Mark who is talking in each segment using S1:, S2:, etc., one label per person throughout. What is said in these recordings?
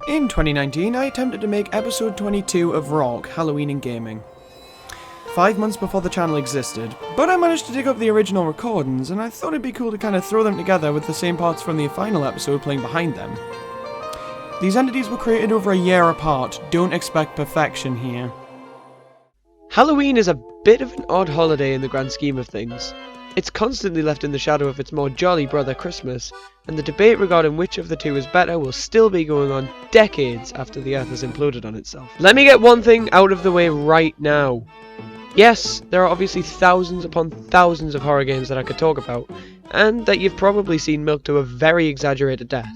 S1: In 2019, I attempted to make episode 22 of Rock, Halloween in Gaming. 5 months before the channel existed, but I managed to dig up the original recordings, and I thought it'd be cool to kind of throw them together with the same parts from the final episode playing behind them. These entities were created over a year apart, don't expect perfection here.
S2: Halloween is a bit of an odd holiday in the grand scheme of things. It's constantly left in the shadow of its more jolly brother Christmas, and the debate regarding which of the two is better will still be going on decades after the Earth has imploded on itself. Let me get one thing out of the way right now. Yes, there are obviously thousands upon thousands of horror games that I could talk about, and that you've probably seen milked to a very exaggerated death.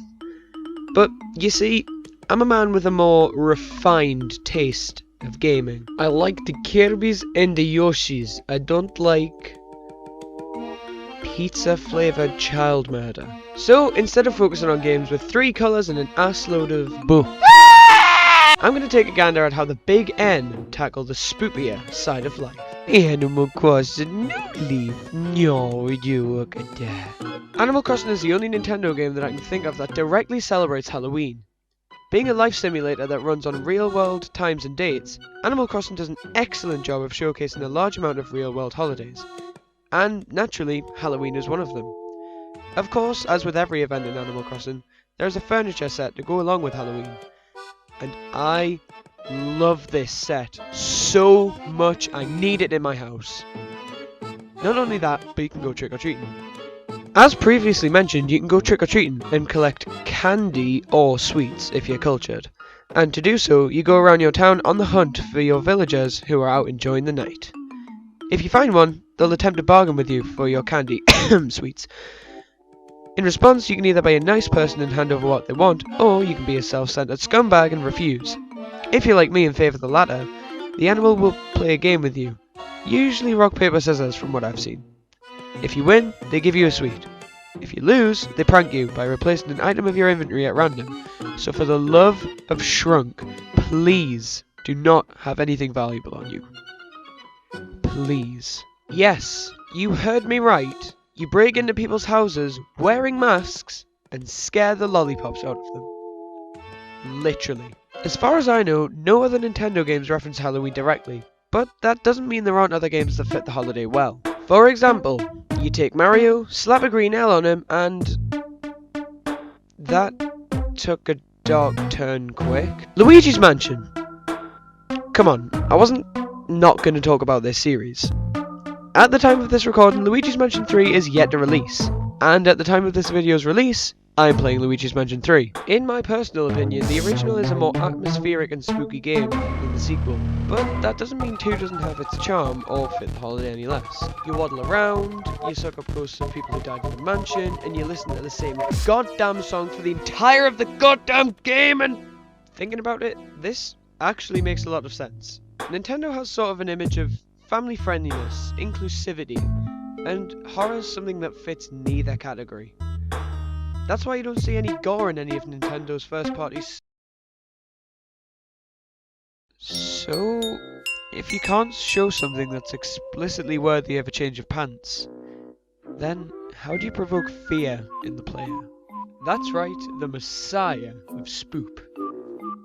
S2: But, you see, I'm a man with a more refined taste of gaming. I like the Kirby's and the Yoshis. I don't like pizza flavoured child murder. So instead of focusing on games with 3 colours and an assload of boo, I'm going to take a gander at how the Big N tackle the spookier side of life. Animal Crossing, no leaf. No, you look at that. Animal Crossing is the only Nintendo game that I can think of that directly celebrates Halloween. Being a life simulator that runs on real-world times and dates, Animal Crossing does an excellent job of showcasing a large amount of real-world holidays. And, naturally, Halloween is one of them. Of course, as with every event in Animal Crossing, there is a furniture set to go along with Halloween. And I love this set so much I need it in my house. Not only that, but you can go trick-or-treating. As previously mentioned, you can go trick-or-treating and collect candy or sweets if you're cultured. And to do so, you go around your town on the hunt for your villagers who are out enjoying the night. If you find one, they'll attempt to bargain with you for your candy sweets. In response, you can either be a nice person and hand over what they want, or you can be a self-centered scumbag and refuse. If you're like me and favour the latter, the animal will play a game with you. Usually rock, paper, scissors from what I've seen. If you win, they give you a sweet. If you lose, they prank you by replacing an item of your inventory at random. So for the love of Shrunk, please do not have anything valuable on you. Please. Yes, you heard me right. You break into people's houses wearing masks and scare the lollipops out of them. Literally. As far as I know, no other Nintendo games reference Halloween directly, but that doesn't mean there aren't other games that fit the holiday well. For example, you take Mario, slap a green L on him, and that took a dark turn quick. Luigi's Mansion. Come on, I wasn't not going to talk about this series. At the time of this recording, Luigi's Mansion 3 is yet to release, and at the time of this video's release, I'm playing Luigi's Mansion 3. In my personal opinion, the original is a more atmospheric and spooky game than the sequel, but that doesn't mean 2 doesn't have its charm or fit the holiday any less. You waddle around, you suck up ghosts of people who died in the mansion, and you listen to the same goddamn song for the entire of the goddamn game, and thinking about it, this actually makes a lot of sense. Nintendo has sort of an image of family friendliness, inclusivity, and horror is something that fits neither category. That's why you don't see any gore in any of Nintendo's first parties. So, if you can't show something that's explicitly worthy of a change of pants, then how do you provoke fear in the player? That's right, the Messiah of Spoop.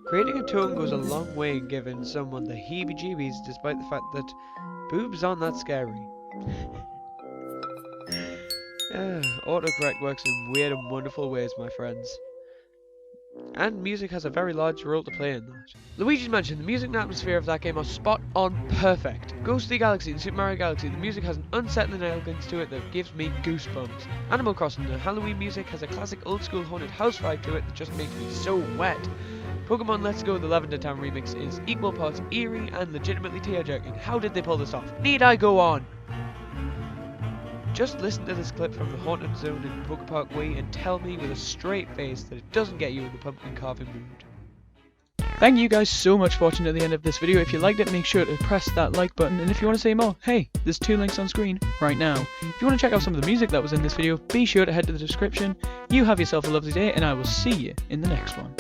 S2: Creating a tone goes a long way in giving someone the heebie-jeebies despite the fact that boobs aren't that scary. Autocorrect works in weird and wonderful ways, my friends. And music has a very large role to play in that. Luigi's Mansion, the music and atmosphere of that game are spot on perfect. Ghostly Galaxy and Super Mario Galaxy, the music has an unsettling elegance to it that gives me goosebumps. Animal Crossing, the Halloween music has a classic old school haunted house vibe to it that just makes me so wet. Pokemon Let's Go, the Lavender Town remix is equal parts eerie and legitimately tear-jerking. How did they pull this off? Need I go on? Just listen to this clip from the Haunted Zone in Pokepark Wii and tell me with a straight face that it doesn't get you in the pumpkin carving mood.
S1: Thank you guys so much for watching to the end of this video. If you liked it, make sure to press that like button, and if you want to see more, hey, there's 2 links on screen right now. If you want to check out some of the music that was in this video, be sure to head to the description. You have yourself a lovely day, and I will see you in the next one.